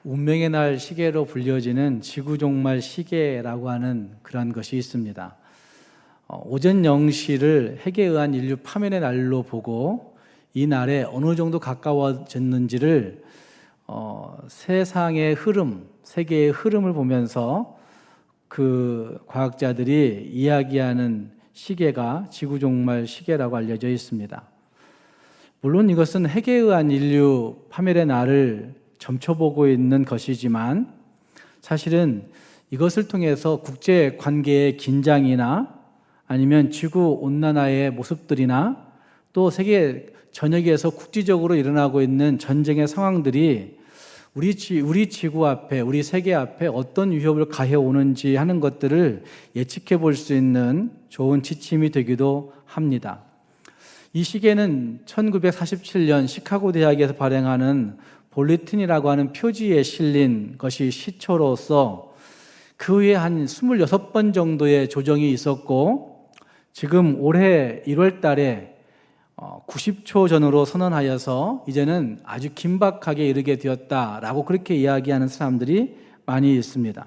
운명의 날 시계로 불려지는 지구종말 시계라고 하는 그런 것이 있습니다. 오전 0시를 핵에 의한 인류 파멸의 날로 보고 이 날에 어느 정도 가까워졌는지를 세상의 흐름, 세계의 흐름을 보면서 그 과학자들이 이야기하는 시계가 지구종말 시계라고 알려져 있습니다. 물론 이것은 핵에 의한 인류 파멸의 날을 점쳐보고 있는 것이지만 사실은 이것을 통해서 국제 관계의 긴장이나 아니면 지구 온난화의 모습들이나 또 세계 전역에서 국지적으로 일어나고 있는 전쟁의 상황들이 우리 지구 앞에, 우리 세계 앞에 어떤 위협을 가해오는지 하는 것들을 예측해 볼 수 있는 좋은 지침이 되기도 합니다. 이 시계는 1947년 시카고 대학에서 발행하는 볼리틴이라고 하는 표지에 실린 것이 시초로서 그 후에 한 26번 정도의 조정이 있었고 지금 올해 1월 달에 90초 전후로 선언하여서 이제는 아주 긴박하게 이르게 되었다라고 그렇게 이야기하는 사람들이 많이 있습니다.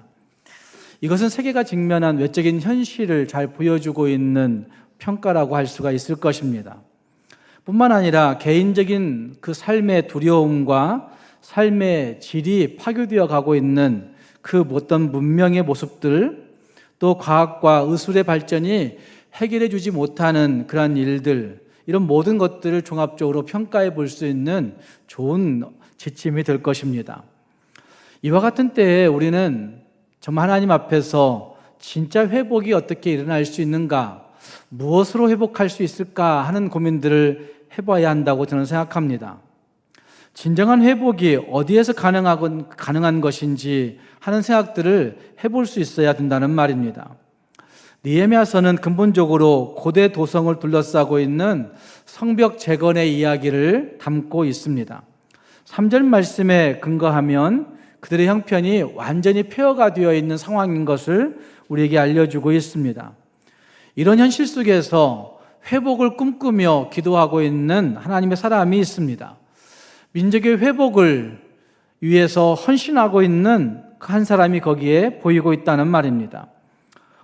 이것은 세계가 직면한 외적인 현실을 잘 보여주고 있는 평가라고 할 수가 있을 것입니다. 뿐만 아니라 개인적인 그 삶의 두려움과 삶의 질이 파괴되어 가고 있는 그 어떤 문명의 모습들, 또 과학과 의술의 발전이 해결해 주지 못하는 그런 일들, 이런 모든 것들을 종합적으로 평가해 볼 수 있는 좋은 지침이 될 것입니다. 이와 같은 때에 우리는 정말 하나님 앞에서 진짜 회복이 어떻게 일어날 수 있는가, 무엇으로 회복할 수 있을까 하는 고민들을 해봐야 한다고 저는 생각합니다. 진정한 회복이 어디에서 가능한 것인지 하는 생각들을 해볼 수 있어야 된다는 말입니다. 느헤미야서는 근본적으로 고대 도성을 둘러싸고 있는 성벽 재건의 이야기를 담고 있습니다. 3절 말씀에 근거하면 그들의 형편이 완전히 폐허가 되어 있는 상황인 것을 우리에게 알려주고 있습니다. 이런 현실 속에서 회복을 꿈꾸며 기도하고 있는 하나님의 사람이 있습니다. 민족의 회복을 위해서 헌신하고 있는 그 한 사람이 거기에 보이고 있다는 말입니다.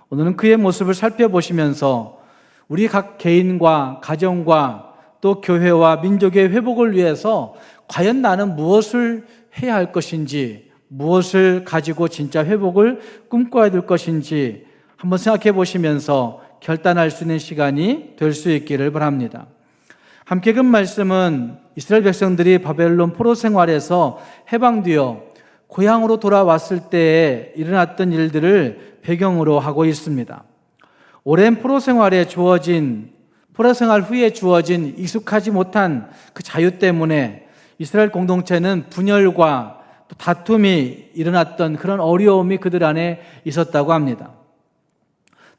오늘은 그의 모습을 살펴보시면서 우리 각 개인과 가정과 또 교회와 민족의 회복을 위해서 과연 나는 무엇을 해야 할 것인지, 무엇을 가지고 진짜 회복을 꿈꿔야 될 것인지 한번 생각해 보시면서 결단할 수 있는 시간이 될 수 있기를 바랍니다. 함께 그 말씀은 이스라엘 백성들이 바벨론 포로 생활에서 해방되어 고향으로 돌아왔을 때에 일어났던 일들을 배경으로 하고 있습니다. 오랜 포로 생활 후에 주어진 익숙하지 못한 그 자유 때문에 이스라엘 공동체는 분열과 또 다툼이 일어났던 그런 어려움이 그들 안에 있었다고 합니다.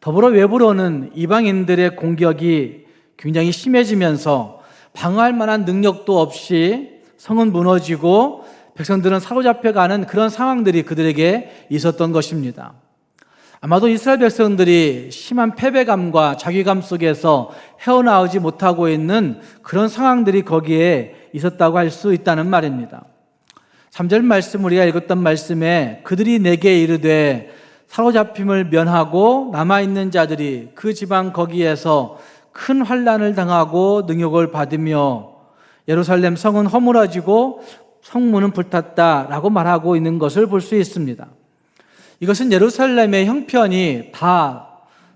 더불어 외부로는 이방인들의 공격이 굉장히 심해지면서 방어할 만한 능력도 없이 성은 무너지고 백성들은 사로잡혀가는 그런 상황들이 그들에게 있었던 것입니다. 아마도 이스라엘 백성들이 심한 패배감과 자괴감 속에서 헤어나오지 못하고 있는 그런 상황들이 거기에 있었다고 할 수 있다는 말입니다. 3절 말씀 우리가 읽었던 말씀에 그들이 내게 이르되 사로잡힘을 면하고 남아있는 자들이 그 지방 거기에서 큰 환난을 당하고 능욕을 받으며 예루살렘 성은 허물어지고 성문은 불탔다라고 말하고 있는 것을 볼 수 있습니다. 이것은 예루살렘의 형편이 다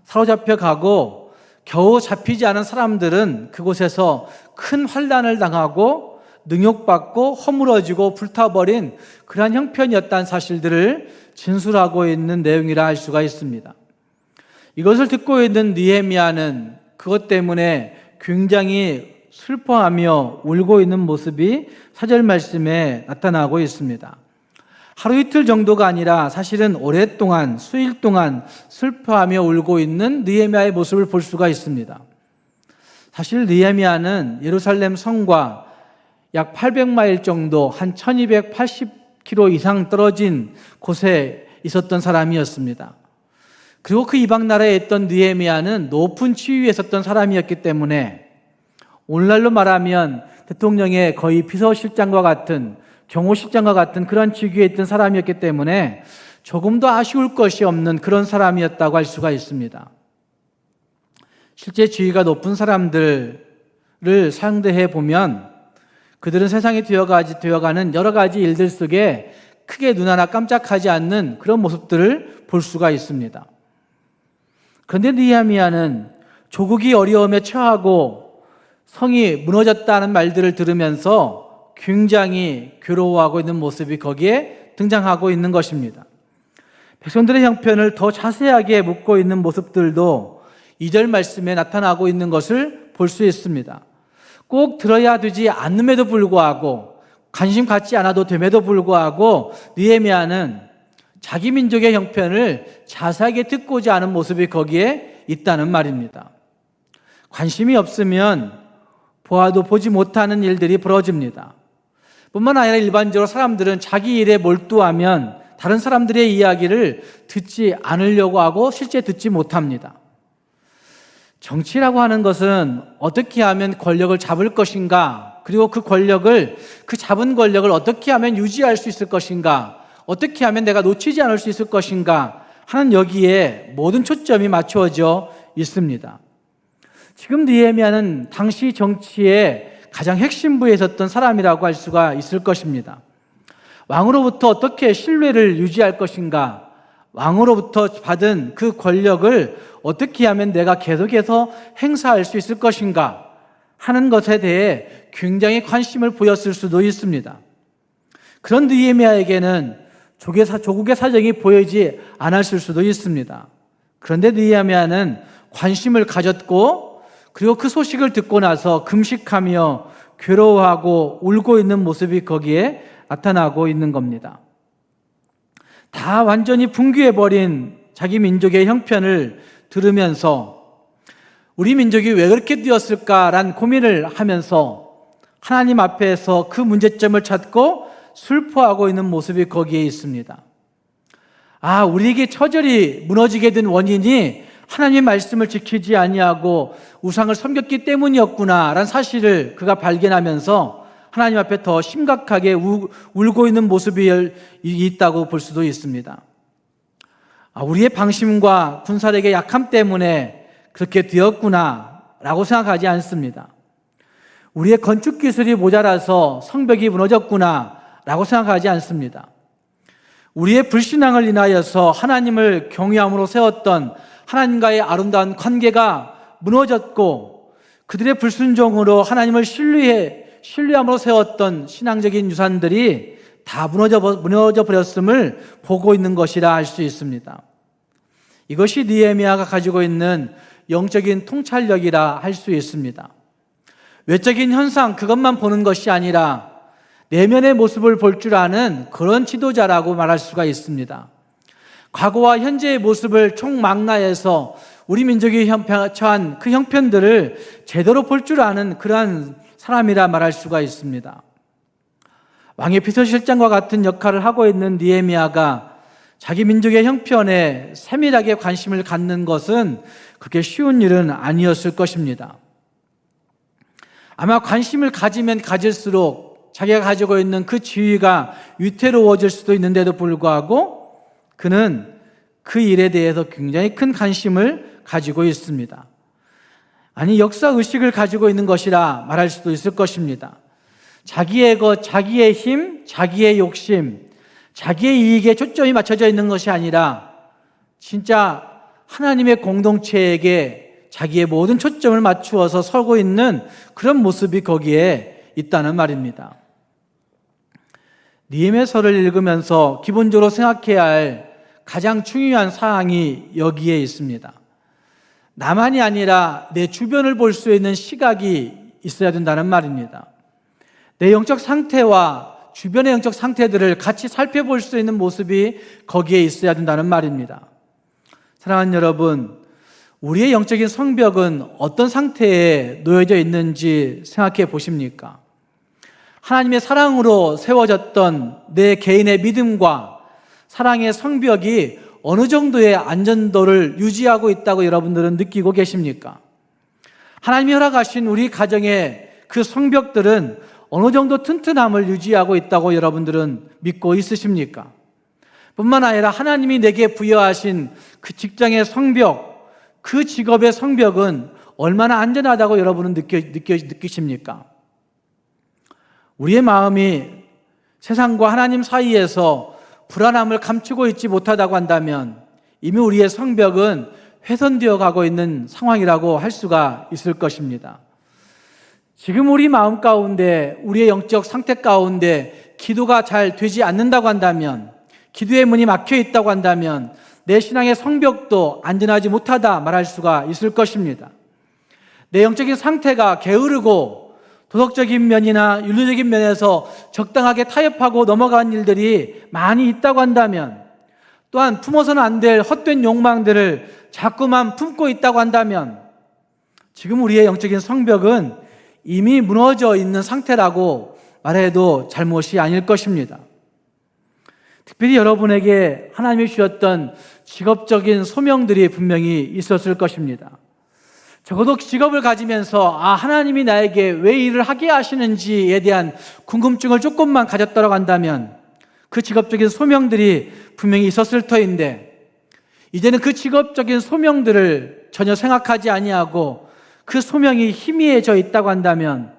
사로잡혀 가고 겨우 잡히지 않은 사람들은 그곳에서 큰 환난을 당하고 능욕받고 허물어지고 불타버린 그러한 형편이었다는 사실들을 진술하고 있는 내용이라 할 수가 있습니다. 이것을 듣고 있는 느헤미야는 그것 때문에 굉장히 슬퍼하며 울고 있는 모습이 4절 말씀에 나타나고 있습니다. 하루 이틀 정도가 아니라 사실은 오랫동안 수일 동안 슬퍼하며 울고 있는 느헤미야의 모습을 볼 수가 있습니다. 사실 느헤미야는 예루살렘 성과 약 800마일 정도, 한 1280km 이상 떨어진 곳에 있었던 사람이었습니다. 그리고 그 이방 나라에 있던 느헤미야는 높은 지위에 있었던 사람이었기 때문에 오늘날로 말하면 대통령의 거의 비서실장과 같은 경호실장과 같은 그런 직위에 있던 사람이었기 때문에 조금도 아쉬울 것이 없는 그런 사람이었다고 할 수가 있습니다. 실제 지위가 높은 사람들을 상대해 보면 그들은 세상에 되어가는 여러 가지 일들 속에 크게 눈 하나 깜짝하지 않는 그런 모습들을 볼 수가 있습니다. 그런데 느헤미야는 조국이 어려움에 처하고 성이 무너졌다는 말들을 들으면서 굉장히 괴로워하고 있는 모습이 거기에 등장하고 있는 것입니다. 백성들의 형편을 더 자세하게 묻고 있는 모습들도 2절 말씀에 나타나고 있는 것을 볼 수 있습니다. 꼭 들어야 되지 않음에도 불구하고 관심 갖지 않아도 됨에도 불구하고 느헤미야는 자기 민족의 형편을 자세하게 듣고자 하는 모습이 거기에 있다는 말입니다. 관심이 없으면 보아도 보지 못하는 일들이 벌어집니다. 뿐만 아니라 일반적으로 사람들은 자기 일에 몰두하면 다른 사람들의 이야기를 듣지 않으려고 하고 실제 듣지 못합니다. 정치라고 하는 것은 어떻게 하면 권력을 잡을 것인가, 그리고 그 잡은 권력을 어떻게 하면 유지할 수 있을 것인가, 어떻게 하면 내가 놓치지 않을 수 있을 것인가 하는 여기에 모든 초점이 맞추어져 있습니다. 지금 느헤미야는 당시 정치의 가장 핵심부에 있었던 사람이라고 할 수가 있을 것입니다. 왕으로부터 어떻게 신뢰를 유지할 것인가, 왕으로부터 받은 그 권력을 어떻게 하면 내가 계속해서 행사할 수 있을 것인가 하는 것에 대해 굉장히 관심을 보였을 수도 있습니다. 그런 느헤미야에게는 조국의 사정이 보이지 않았을 수도 있습니다. 그런데 느헤미야는 관심을 가졌고, 그리고 그 소식을 듣고 나서 금식하며 괴로워하고 울고 있는 모습이 거기에 나타나고 있는 겁니다. 다 완전히 붕괴해버린 자기 민족의 형편을 들으면서 우리 민족이 왜 그렇게 되었을까라는 고민을 하면서 하나님 앞에서 그 문제점을 찾고 슬퍼하고 있는 모습이 거기에 있습니다. 우리에게 처절히 무너지게 된 원인이 하나님의 말씀을 지키지 아니하고 우상을 섬겼기 때문이었구나라는 사실을 그가 발견하면서 하나님 앞에 더 심각하게 울고 있는 모습이 있다고 볼 수도 있습니다. 우리의 방심과 군사력의 약함 때문에 그렇게 되었구나라고 생각하지 않습니다. 우리의 건축 기술이 모자라서 성벽이 무너졌구나라고 생각하지 않습니다. 우리의 불신앙을 인하여서 하나님을 경외함으로 세웠던 하나님과의 아름다운 관계가 무너졌고, 그들의 불순종으로 하나님을 신뢰함으로 세웠던 신앙적인 유산들이 다 무너져 버렸음을 보고 있는 것이라 할 수 있습니다. 이것이 느헤미야가 가지고 있는 영적인 통찰력이라 할 수 있습니다. 외적인 현상 그것만 보는 것이 아니라 내면의 모습을 볼 줄 아는 그런 지도자라고 말할 수가 있습니다. 과거와 현재의 모습을 총망라해서 우리 민족이 처한 그 형편들을 제대로 볼 줄 아는 그러한 사람이라 말할 수가 있습니다. 왕의 비서실장과 같은 역할을 하고 있는 느헤미야가 자기 민족의 형편에 세밀하게 관심을 갖는 것은 그렇게 쉬운 일은 아니었을 것입니다. 아마 관심을 가지면 가질수록 자기가 가지고 있는 그 지위가 위태로워질 수도 있는데도 불구하고 그는 그 일에 대해서 굉장히 큰 관심을 가지고 있습니다. 역사의식을 가지고 있는 것이라 말할 수도 있을 것입니다. 자기의 자기의 힘, 자기의 욕심, 자기의 이익에 초점이 맞춰져 있는 것이 아니라 진짜 하나님의 공동체에게 자기의 모든 초점을 맞추어서 서고 있는 그런 모습이 거기에 있다는 말입니다. 느헤미야서를 읽으면서 기본적으로 생각해야 할 가장 중요한 사항이 여기에 있습니다. 나만이 아니라 내 주변을 볼 수 있는 시각이 있어야 된다는 말입니다. 내 영적 상태와 주변의 영적 상태들을 같이 살펴볼 수 있는 모습이 거기에 있어야 된다는 말입니다. 사랑하는 여러분, 우리의 영적인 성벽은 어떤 상태에 놓여져 있는지 생각해 보십니까? 하나님의 사랑으로 세워졌던 내 개인의 믿음과 사랑의 성벽이 어느 정도의 안전도를 유지하고 있다고 여러분들은 느끼고 계십니까? 하나님이 허락하신 우리 가정의 그 성벽들은 어느 정도 튼튼함을 유지하고 있다고 여러분들은 믿고 있으십니까? 뿐만 아니라 하나님이 내게 부여하신 그 직장의 성벽, 그 직업의 성벽은 얼마나 안전하다고 여러분은 느끼십니까? 우리의 마음이 세상과 하나님 사이에서 불안함을 감추고 있지 못하다고 한다면 이미 우리의 성벽은 훼손되어 가고 있는 상황이라고 할 수가 있을 것입니다. 지금 우리 마음 가운데, 우리의 영적 상태 가운데 기도가 잘 되지 않는다고 한다면, 기도의 문이 막혀 있다고 한다면 내 신앙의 성벽도 안전하지 못하다 말할 수가 있을 것입니다. 내 영적인 상태가 게으르고 도덕적인 면이나 윤리적인 면에서 적당하게 타협하고 넘어간 일들이 많이 있다고 한다면, 또한 품어서는 안 될 헛된 욕망들을 자꾸만 품고 있다고 한다면 지금 우리의 영적인 성벽은 이미 무너져 있는 상태라고 말해도 잘못이 아닐 것입니다. 특별히 여러분에게 하나님이 주셨던 직업적인 소명들이 분명히 있었을 것입니다. 적어도 직업을 가지면서 하나님이 나에게 왜 일을 하게 하시는지에 대한 궁금증을 조금만 가졌다고 한다면 그 직업적인 소명들이 분명히 있었을 터인데, 이제는 그 직업적인 소명들을 전혀 생각하지 아니하고 그 소명이 희미해져 있다고 한다면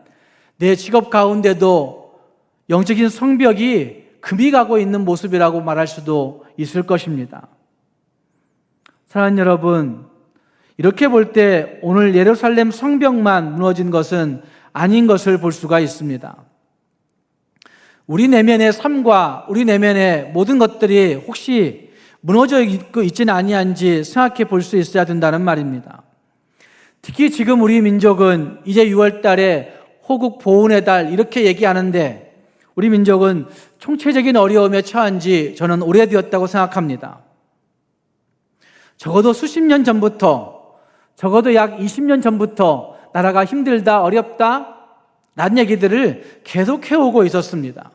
내 직업 가운데도 영적인 성벽이 금이 가고 있는 모습이라고 말할 수도 있을 것입니다. 사랑하는 여러분, 이렇게 볼 때 오늘 예루살렘 성벽만 무너진 것은 아닌 것을 볼 수가 있습니다. 우리 내면의 삶과 우리 내면의 모든 것들이 혹시 무너져 있지는 아니한지 생각해 볼 수 있어야 된다는 말입니다. 특히 지금 우리 민족은 이제 6월 달에 호국 보훈의 달 이렇게 얘기하는데, 우리 민족은 총체적인 어려움에 처한 지 저는 오래되었다고 생각합니다. 적어도 수십 년 전부터, 적어도 약 20년 전부터 나라가 힘들다, 어렵다 라는 얘기들을 계속 해오고 있었습니다.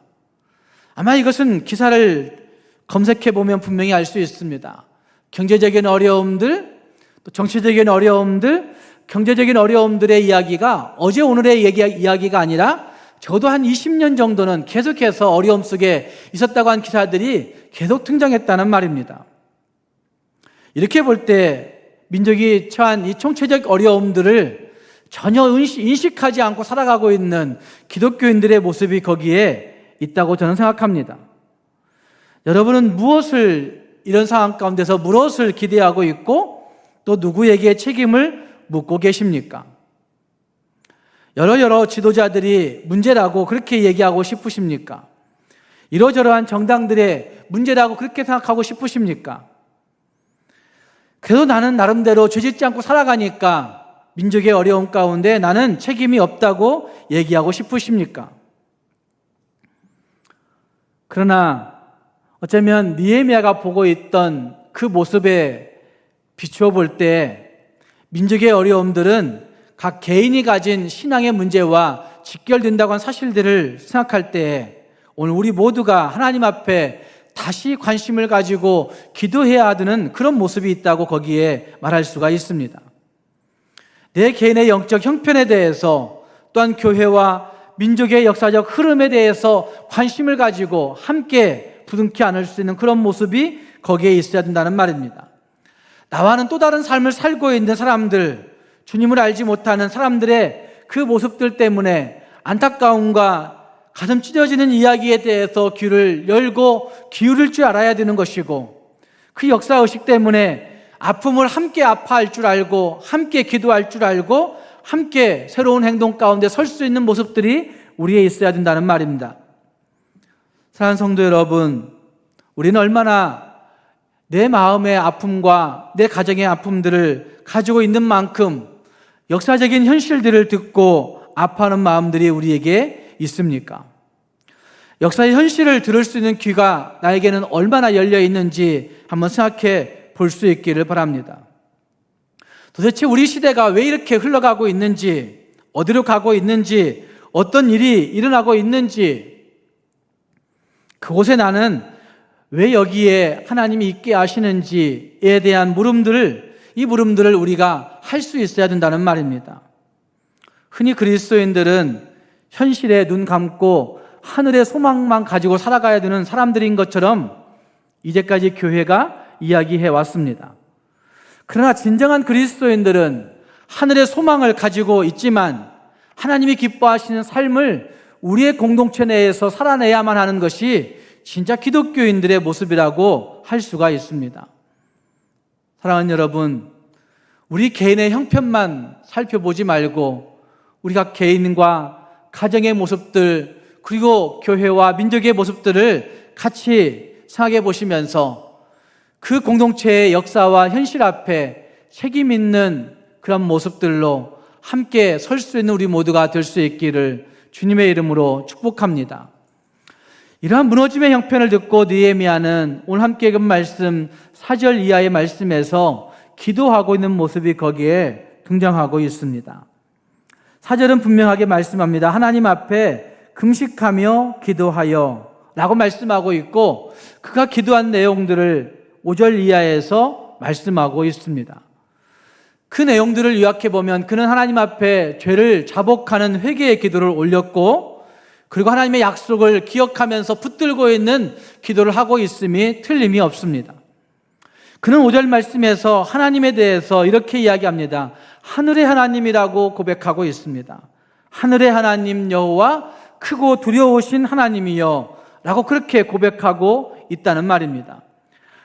아마 이것은 기사를 검색해 보면 분명히 알 수 있습니다. 경제적인 어려움들, 또 정치적인 어려움들, 경제적인 어려움들의 이야기가 어제 오늘의 이야기가 아니라 적어도 한 20년 정도는 계속해서 어려움 속에 있었다고 한 기사들이 계속 등장했다는 말입니다. 이렇게 볼 때 민족이 처한 이 총체적 어려움들을 전혀 인식하지 않고 살아가고 있는 기독교인들의 모습이 거기에 있다고 저는 생각합니다. 여러분은 이런 상황 가운데서 무엇을 기대하고 있고 또 누구에게 책임을 묻고 계십니까? 여러 지도자들이 문제라고 그렇게 얘기하고 싶으십니까? 이러저러한 정당들의 문제라고 그렇게 생각하고 싶으십니까? 그래도 나는 나름대로 죄짓지 않고 살아가니까 민족의 어려움 가운데 나는 책임이 없다고 얘기하고 싶으십니까? 그러나 어쩌면 느헤미야가 보고 있던 그 모습에 비추어 볼 때 민족의 어려움들은 각 개인이 가진 신앙의 문제와 직결된다고 한 사실들을 생각할 때 오늘 우리 모두가 하나님 앞에 다시 관심을 가지고 기도해야 하는 그런 모습이 있다고 거기에 말할 수가 있습니다. 내 개인의 영적 형편에 대해서, 또한 교회와 민족의 역사적 흐름에 대해서 관심을 가지고 함께 부둥켜 안을 수 있는 그런 모습이 거기에 있어야 된다는 말입니다. 나와는 또 다른 삶을 살고 있는 사람들, 주님을 알지 못하는 사람들의 그 모습들 때문에 안타까움과 가슴 찢어지는 이야기에 대해서 귀를 열고 기울일 줄 알아야 되는 것이고, 그 역사의식 때문에 아픔을 함께 아파할 줄 알고 함께 기도할 줄 알고 함께 새로운 행동 가운데 설 수 있는 모습들이 우리에 있어야 된다는 말입니다. 사랑하는 성도 여러분, 우리는 얼마나 내 마음의 아픔과 내 가정의 아픔들을 가지고 있는 만큼 역사적인 현실들을 듣고 아파하는 마음들이 우리에게 있습니까? 역사의 현실을 들을 수 있는 귀가 나에게는 얼마나 열려 있는지 한번 생각해 볼 수 있기를 바랍니다. 도대체 우리 시대가 왜 이렇게 흘러가고 있는지, 어디로 가고 있는지, 어떤 일이 일어나고 있는지, 그곳에 나는 왜 여기에 하나님이 있게 하시는지에 대한 이 물음들을 우리가 할 수 있어야 된다는 말입니다. 흔히 그리스도인들은 현실에 눈 감고 하늘의 소망만 가지고 살아가야 되는 사람들인 것처럼 이제까지 교회가 이야기해 왔습니다. 그러나 진정한 그리스도인들은 하늘의 소망을 가지고 있지만 하나님이 기뻐하시는 삶을 우리의 공동체 내에서 살아내야만 하는 것이 진짜 기독교인들의 모습이라고 할 수가 있습니다. 사랑하는 여러분, 우리 개인의 형편만 살펴보지 말고 우리가 개인과 가정의 모습들 그리고 교회와 민족의 모습들을 같이 생각해 보시면서 그 공동체의 역사와 현실 앞에 책임 있는 그런 모습들로 함께 설 수 있는 우리 모두가 될 수 있기를 주님의 이름으로 축복합니다. 이러한 무너짐의 형편을 듣고 느헤미야는 오늘 함께 읽은 말씀 4절 이하의 말씀에서 기도하고 있는 모습이 거기에 등장하고 있습니다. 4절은 분명하게 말씀합니다. 하나님 앞에 금식하며 기도하여 라고 말씀하고 있고 그가 기도한 내용들을 5절 이하에서 말씀하고 있습니다. 그 내용들을 요약해보면 그는 하나님 앞에 죄를 자복하는 회개의 기도를 올렸고 그리고 하나님의 약속을 기억하면서 붙들고 있는 기도를 하고 있음이 틀림이 없습니다. 그는 5절 말씀에서 하나님에 대해서 이렇게 이야기합니다. 하늘의 하나님이라고 고백하고 있습니다. 하늘의 하나님 여호와 크고 두려우신 하나님이여 라고 그렇게 고백하고 있다는 말입니다.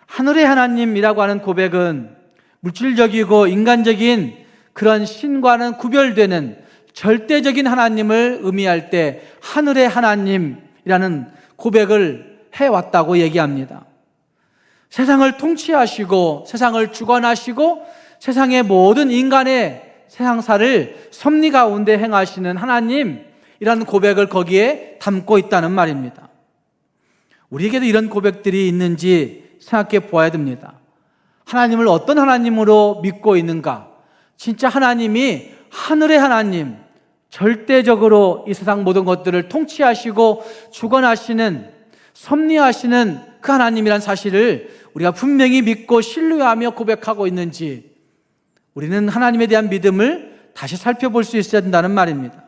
하늘의 하나님이라고 하는 고백은 물질적이고 인간적인 그런 신과는 구별되는 절대적인 하나님을 의미할 때 하늘의 하나님이라는 고백을 해왔다고 얘기합니다. 세상을 통치하시고 세상을 주관하시고 세상의 모든 인간의 세상사를 섭리 가운데 행하시는 하나님이라는 고백을 거기에 담고 있다는 말입니다. 우리에게도 이런 고백들이 있는지 생각해 보아야 됩니다. 하나님을 어떤 하나님으로 믿고 있는가? 진짜 하나님이 하늘의 하나님, 절대적으로 이 세상 모든 것들을 통치하시고 주관하시는, 섭리하시는 그 하나님이란 사실을 우리가 분명히 믿고 신뢰하며 고백하고 있는지 우리는 하나님에 대한 믿음을 다시 살펴볼 수 있어야 된다는 말입니다.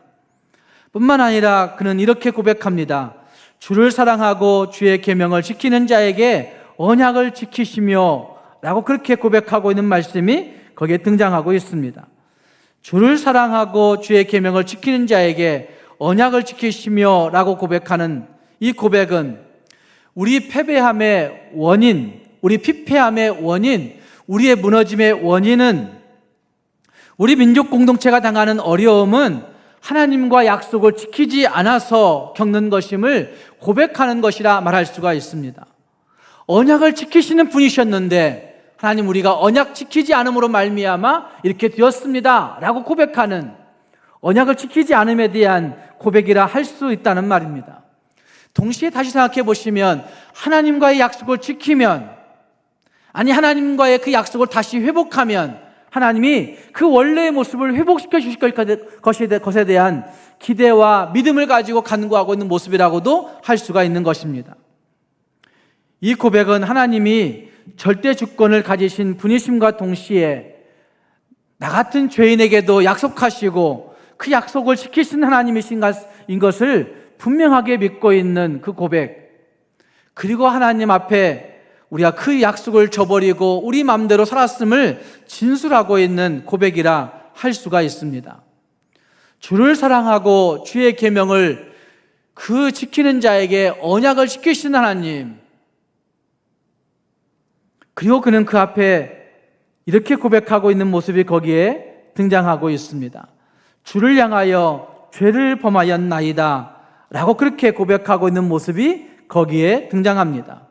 뿐만 아니라 그는 이렇게 고백합니다. 주를 사랑하고 주의 계명을 지키는 자에게 언약을 지키시며 라고 그렇게 고백하고 있는 말씀이 거기에 등장하고 있습니다. 주를 사랑하고 주의 계명을 지키는 자에게 언약을 지키시며 라고 고백하는 이 고백은 우리 패배함의 원인, 우리 피폐함의 원인, 우리의 무너짐의 원인은 우리 민족 공동체가 당하는 어려움은 하나님과 약속을 지키지 않아서 겪는 것임을 고백하는 것이라 말할 수가 있습니다. 언약을 지키시는 분이셨는데 하나님 우리가 언약 지키지 않음으로 말미암아 이렇게 되었습니다 라고 고백하는 언약을 지키지 않음에 대한 고백이라 할 수 있다는 말입니다. 동시에 다시 생각해 보시면 하나님과의 약속을 지키면 아니 하나님과의 그 약속을 다시 회복하면 하나님이 그 원래의 모습을 회복시켜 주실 것에 대한 기대와 믿음을 가지고 간구하고 있는 모습이라고도 할 수가 있는 것입니다. 이 고백은 하나님이 절대 주권을 가지신 분이심과 동시에 나 같은 죄인에게도 약속하시고 그 약속을 지키신 하나님이신 것을 분명하게 믿고 있는 그 고백, 그리고 하나님 앞에 우리가 그 약속을 저버리고 우리 마음대로 살았음을 진술하고 있는 고백이라 할 수가 있습니다. 주를 사랑하고 주의 계명을 그 지키는 자에게 언약을 지키시는 하나님, 그리고 그는 그 앞에 이렇게 고백하고 있는 모습이 거기에 등장하고 있습니다. 주를 향하여 죄를 범하였나이다 라고 그렇게 고백하고 있는 모습이 거기에 등장합니다.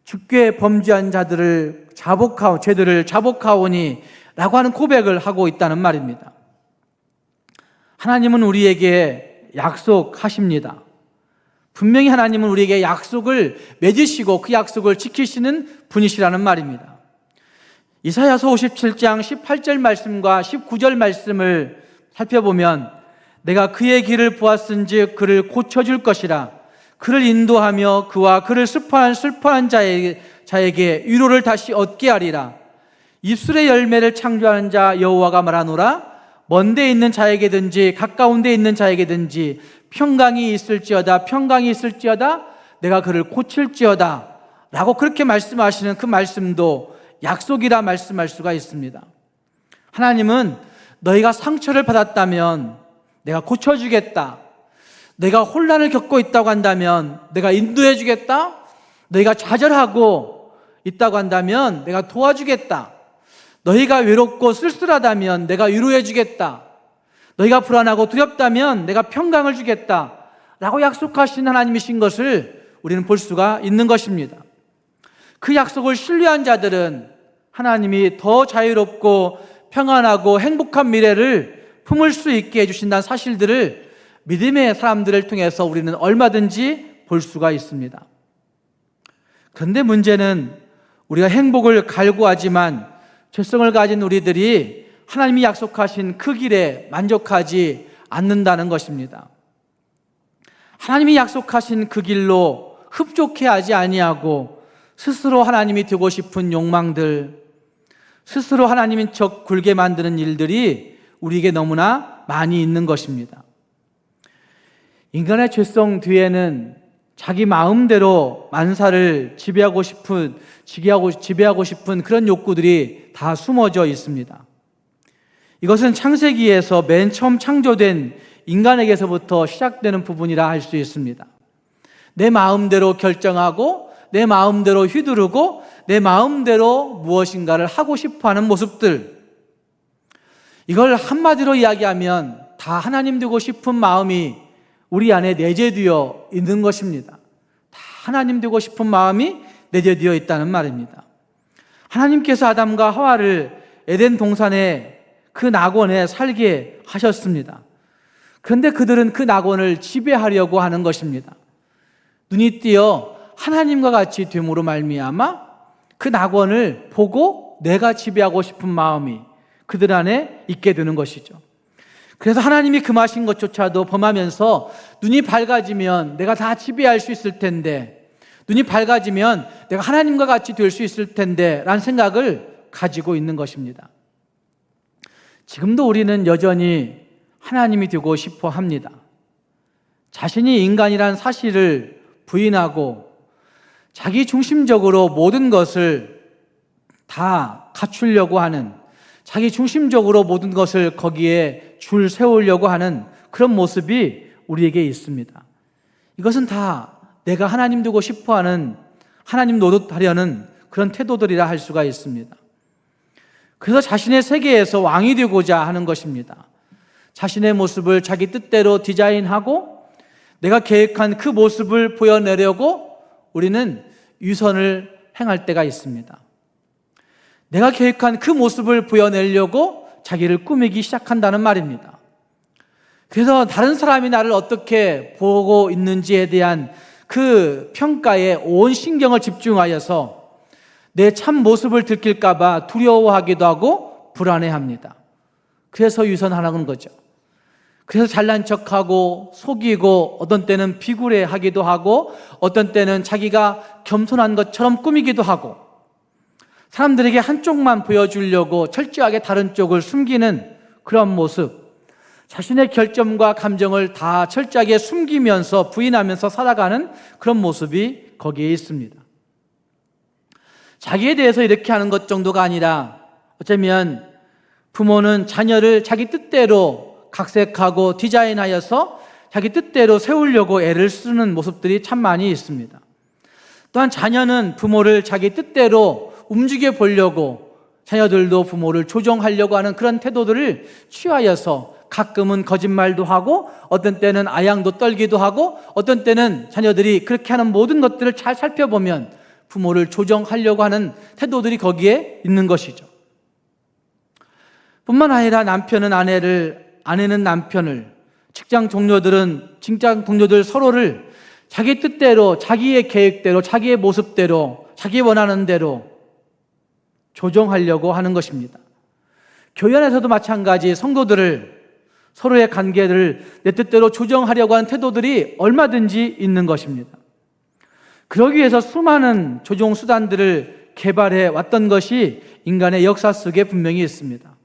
주께 범죄한 자들을 죄들을 자복하오니 라고 하는 고백을 하고 있다는 말입니다. 하나님은 우리에게 약속하십니다. 분명히 하나님은 우리에게 약속을 맺으시고 그 약속을 지키시는 분이시라는 말입니다. 이사야서 57장 18절 말씀과 19절 말씀을 살펴보면 내가 그의 길을 보았은즉 그를 고쳐줄 것이라 그를 인도하며 그와 그를 슬퍼한 자에게 위로를 다시 얻게 하리라. 입술의 열매를 창조하는 자 여호와가 말하노라. 먼 데 있는 자에게든지 가까운 데 있는 자에게든지 평강이 있을지어다, 평강이 있을지어다, 내가 그를 고칠지어다 라고 그렇게 말씀하시는 그 말씀도 약속이라 말씀할 수가 있습니다. 하나님은 너희가 상처를 받았다면 내가 고쳐주겠다, 내가 혼란을 겪고 있다고 한다면 내가 인도해 주겠다, 너희가 좌절하고 있다고 한다면 내가 도와주겠다, 너희가 외롭고 쓸쓸하다면 내가 위로해 주겠다, 너희가 불안하고 두렵다면 내가 평강을 주겠다 라고 약속하신 하나님이신 것을 우리는 볼 수가 있는 것입니다. 그 약속을 신뢰한 자들은 하나님이 더 자유롭고 평안하고 행복한 미래를 품을 수 있게 해주신다는 사실들을 믿음의 사람들을 통해서 우리는 얼마든지 볼 수가 있습니다. 그런데 문제는 우리가 행복을 갈구하지만 죄성을 가진 우리들이 하나님이 약속하신 그 길에 만족하지 않는다는 것입니다. 하나님이 약속하신 그 길로 흡족해 하지 아니하고 스스로 하나님이 되고 싶은 욕망들, 스스로 하나님인 척 굴게 만드는 일들이 우리에게 너무나 많이 있는 것입니다. 인간의 죄성 뒤에는 자기 마음대로 만사를 지배하고 싶은 그런 욕구들이 다 숨어져 있습니다. 이것은 창세기에서 맨 처음 창조된 인간에게서부터 시작되는 부분이라 할 수 있습니다. 내 마음대로 결정하고 내 마음대로 휘두르고 내 마음대로 무엇인가를 하고 싶어하는 모습들, 이걸 한마디로 이야기하면 다 하나님 되고 싶은 마음이 우리 안에 내재되어 있는 것입니다. 다 하나님 되고 싶은 마음이 내재되어 있다는 말입니다. 하나님께서 아담과 하와를 에덴 동산의 그 낙원에 살게 하셨습니다. 그런데 그들은 그 낙원을 지배하려고 하는 것입니다. 눈이 띄어 하나님과 같이 됨으로 말미암아 그 낙원을 보고 내가 지배하고 싶은 마음이 그들 안에 있게 되는 것이죠. 그래서 하나님이 금하신 것조차도 범하면서 눈이 밝아지면 내가 다 지배할 수 있을 텐데, 눈이 밝아지면 내가 하나님과 같이 될 수 있을 텐데 라는 생각을 가지고 있는 것입니다. 지금도 우리는 여전히 하나님이 되고 싶어 합니다. 자신이 인간이란 사실을 부인하고 자기 중심적으로 모든 것을 다 갖추려고 하는, 자기 중심적으로 모든 것을 거기에 줄 세우려고 하는 그런 모습이 우리에게 있습니다. 이것은 다 내가 하나님 되고 싶어하는, 하나님 노릇하려는 그런 태도들이라 할 수가 있습니다. 그래서 자신의 세계에서 왕이 되고자 하는 것입니다. 자신의 모습을 자기 뜻대로 디자인하고 내가 계획한 그 모습을 보여내려고 우리는 위선을 행할 때가 있습니다. 내가 계획한 그 모습을 보여내려고 자기를 꾸미기 시작한다는 말입니다. 그래서 다른 사람이 나를 어떻게 보고 있는지에 대한 그 평가에 온 신경을 집중하여서 내 참 모습을 들킬까 봐 두려워하기도 하고 불안해합니다. 그래서 위선하는 거죠. 그래서 잘난 척하고 속이고 어떤 때는 비굴해하기도 하고 어떤 때는 자기가 겸손한 것처럼 꾸미기도 하고 사람들에게 한쪽만 보여주려고 철저하게 다른 쪽을 숨기는 그런 모습, 자신의 결점과 감정을 다 철저하게 숨기면서 부인하면서 살아가는 그런 모습이 거기에 있습니다. 자기에 대해서 이렇게 하는 것 정도가 아니라 어쩌면 부모는 자녀를 자기 뜻대로 각색하고 디자인하여서 자기 뜻대로 세우려고 애를 쓰는 모습들이 참 많이 있습니다. 또한 자녀는 부모를 자기 뜻대로 움직여 보려고 자녀들도 부모를 조종하려고 하는 그런 태도들을 취하여서 가끔은 거짓말도 하고 어떤 때는 아양도 떨기도 하고 어떤 때는 자녀들이 그렇게 하는 모든 것들을 잘 살펴보면 부모를 조정하려고 하는 태도들이 거기에 있는 것이죠. 뿐만 아니라 남편은 아내를, 아내는 남편을, 직장 동료들 서로를 자기 뜻대로, 자기의 계획대로, 자기의 모습대로, 자기 원하는 대로 조정하려고 하는 것입니다. 교회 안에서도 마찬가지 성도들을, 서로의 관계를 내 뜻대로 조정하려고 하는 태도들이 얼마든지 있는 것입니다. 그러기 위해서 수많은 조종 수단들을 개발해 왔던 것이 인간의 역사 속에 분명히 있습니다.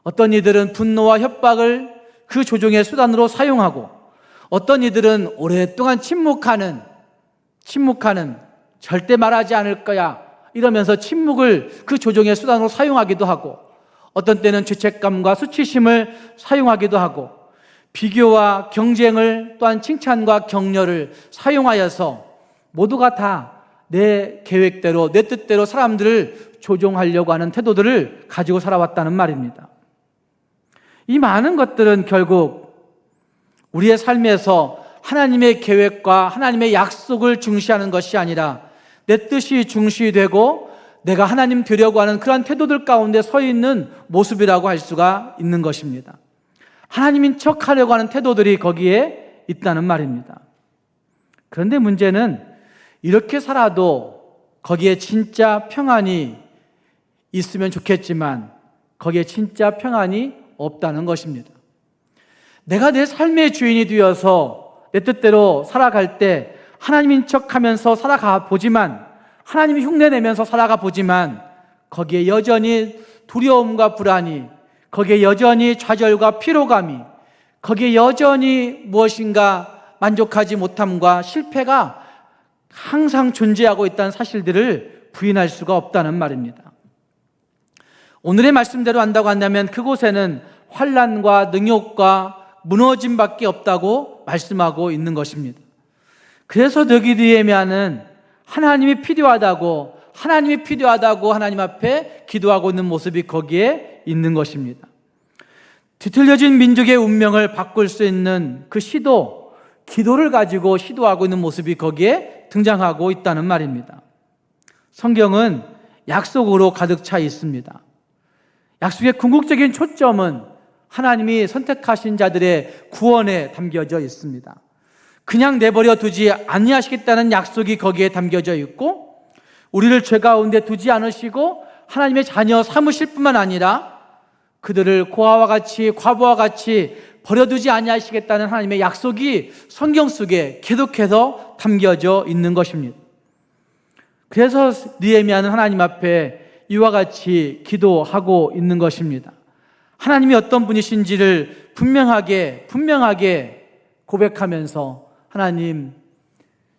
어떤 이들은 분노와 협박을 그 조종의 수단으로 사용하고 어떤 이들은 오랫동안 침묵하는 절대 말하지 않을 거야 이러면서 침묵을 그 조종의 수단으로 사용하기도 하고, 어떤 때는 죄책감과 수치심을 사용하기도 하고, 비교와 경쟁을, 또한 칭찬과 격려를 사용하여서 모두가 다 내 계획대로, 내 뜻대로 사람들을 조종하려고 하는 태도들을 가지고 살아왔다는 말입니다. 이 많은 것들은 결국 우리의 삶에서 하나님의 계획과 하나님의 약속을 중시하는 것이 아니라 내 뜻이 중시되고 내가 하나님 되려고 하는 그러한 태도들 가운데 서 있는 모습이라고 할 수가 있는 것입니다. 하나님인 척 하려고 하는 태도들이 거기에 있다는 말입니다. 그런데 문제는 이렇게 살아도 거기에 진짜 평안이 있으면 좋겠지만 거기에 진짜 평안이 없다는 것입니다. 내가 내 삶의 주인이 되어서 내 뜻대로 살아갈 때 하나님인 척하면서 살아가 보지만, 하나님이 흉내내면서 살아가 보지만 거기에 여전히 두려움과 불안이, 거기에 여전히 좌절과 피로감이, 거기에 여전히 무엇인가 만족하지 못함과 실패가 항상 존재하고 있다는 사실들을 부인할 수가 없다는 말입니다. 오늘의 말씀대로 한다고 한다면 그곳에는 환난과 능욕과 무너짐밖에 없다고 말씀하고 있는 것입니다. 그래서 느헤미야는 하나님이 필요하다고 하나님 앞에 기도하고 있는 모습이 거기에 있는 것입니다. 뒤틀려진 민족의 운명을 바꿀 수 있는 그 기도를 가지고 시도하고 있는 모습이 거기에 등장하고 있다는 말입니다. 성경은 약속으로 가득 차 있습니다. 약속의 궁극적인 초점은 하나님이 선택하신 자들의 구원에 담겨져 있습니다. 그냥 내버려 두지 아니하시겠다는 약속이 거기에 담겨져 있고, 우리를 죄 가운데 두지 않으시고 하나님의 자녀 삼으실 뿐만 아니라 그들을 고아와 같이 과부와 같이 버려두지 아니하시겠다는 하나님의 약속이 성경 속에 계속해서 담겨져 있는 것입니다. 그래서 느헤미야는 하나님 앞에 이와 같이 기도하고 있는 것입니다. 하나님이 어떤 분이신지를 분명하게 고백하면서, 하나님,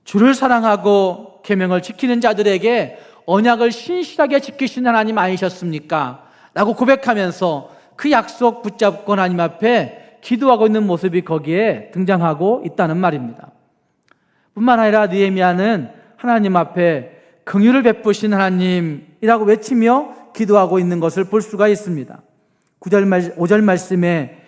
주를 사랑하고 계명을 지키는 자들에게 언약을 신실하게 지키신 하나님 아니셨습니까? 라고 고백하면서 그 약속 붙잡고 하나님 앞에 기도하고 있는 모습이 거기에 등장하고 있다는 말입니다. 뿐만 아니라 느헤미야는 하나님 앞에 긍휼을 베푸신 하나님이라고 외치며 기도하고 있는 것을 볼 수가 있습니다. 5절 말씀에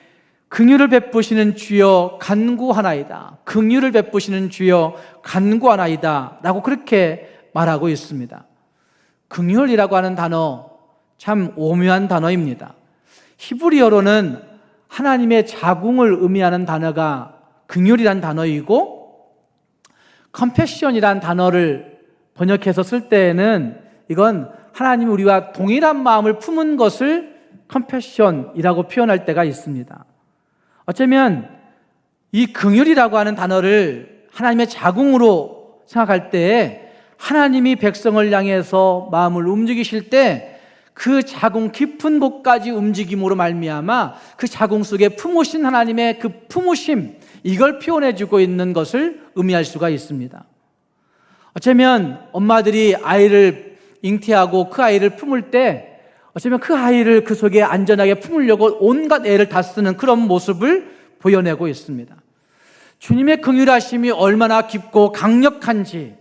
긍휼을 베푸시는 주여 간구하나이다, 긍휼을 베푸시는 주여 간구하나이다 라고 그렇게 말하고 있습니다. 긍휼이라고 하는 단어 참 오묘한 단어입니다. 히브리어로는 하나님의 자궁을 의미하는 단어가 긍휼이란 단어이고, 컴패션이란 단어를 번역해서 쓸 때에는 이건 하나님이 우리와 동일한 마음을 품은 것을 컴패션이라고 표현할 때가 있습니다. 어쩌면 이 긍휼이라고 하는 단어를 하나님의 자궁으로 생각할 때에 하나님이 백성을 향해서 마음을 움직이실 때 그 자궁 깊은 곳까지 움직임으로 말미암아 그 자궁 속에 품으신 하나님의 그 품으심, 이걸 표현해주고 있는 것을 의미할 수가 있습니다. 어쩌면 엄마들이 아이를 잉태하고 그 아이를 품을 때 어쩌면 그 아이를 그 속에 안전하게 품으려고 온갖 애를 다 쓰는 그런 모습을 보여내고 있습니다. 주님의 긍휼하심이 얼마나 깊고 강력한지,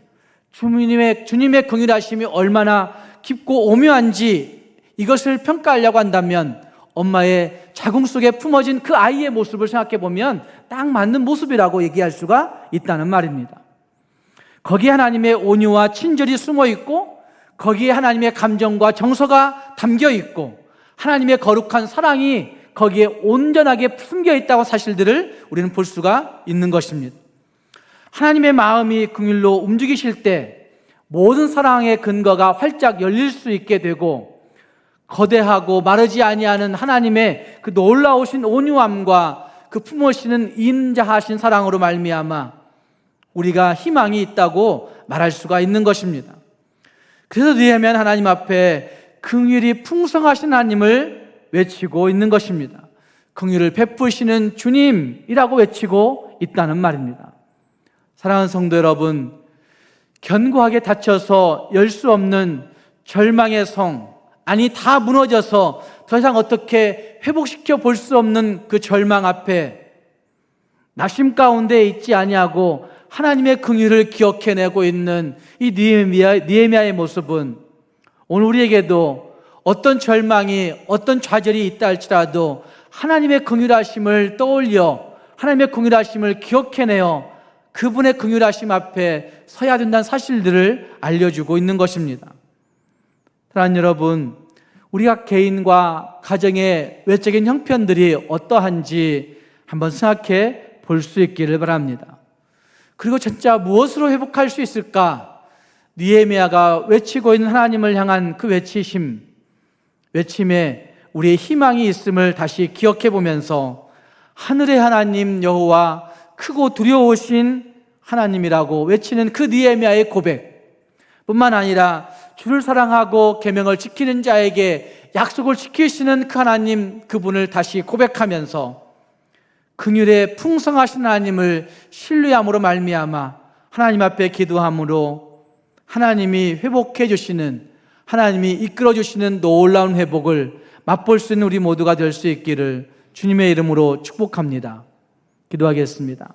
주님의 긍휼하심이 얼마나 깊고 오묘한지 이것을 평가하려고 한다면 엄마의 자궁 속에 품어진 그 아이의 모습을 생각해 보면 딱 맞는 모습이라고 얘기할 수가 있다는 말입니다. 거기에 하나님의 온유와 친절이 숨어 있고, 거기에 하나님의 감정과 정서가 담겨 있고, 하나님의 거룩한 사랑이 거기에 온전하게 품겨 있다고 사실들을 우리는 볼 수가 있는 것입니다. 하나님의 마음이 긍휼로 움직이실 때 모든 사랑의 근거가 활짝 열릴 수 있게 되고, 거대하고 마르지 아니하는 하나님의 그 놀라우신 온유함과 그 품으시는 인자하신 사랑으로 말미암아 우리가 희망이 있다고 말할 수가 있는 것입니다. 그래서 느헤미야는 하나님 앞에 긍휼이 풍성하신 하나님을 외치고 있는 것입니다. 긍휼을 베푸시는 주님이라고 외치고 있다는 말입니다. 사랑하는 성도 여러분, 견고하게 닫혀서 열 수 없는 절망의 성, 아니 다 무너져서 더 이상 어떻게 회복시켜 볼 수 없는 그 절망 앞에 낙심 가운데 있지 아니하고 하나님의 긍휼을 기억해내고 있는 이 느헤미야의 모습은 오늘 우리에게도 어떤 절망이, 어떤 좌절이 있다 할지라도 하나님의 긍휼하심을 떠올려 하나님의 긍휼하심을 기억해내어 그분의 긍휼하심 앞에 서야 된다는 사실들을 알려주고 있는 것입니다. 사랑하는 여러분, 우리가 개인과 가정의 외적인 형편들이 어떠한지 한번 생각해 볼 수 있기를 바랍니다. 그리고 진짜 무엇으로 회복할 수 있을까? 느헤미야가 외치고 있는 하나님을 향한 그 외침에 우리의 희망이 있음을 다시 기억해 보면서 하늘의 하나님 여호와 크고 두려우신 하나님이라고 외치는 그 느헤미야의 고백 뿐만 아니라 주를 사랑하고 계명을 지키는 자에게 약속을 지키시는 그 하나님, 그분을 다시 고백하면서 긍휼의 풍성하신 하나님을 신뢰함으로 말미암아 하나님 앞에 기도함으로 하나님이 회복해 주시는, 하나님이 이끌어 주시는 놀라운 회복을 맛볼 수 있는 우리 모두가 될 수 있기를 주님의 이름으로 축복합니다. 기도하겠습니다.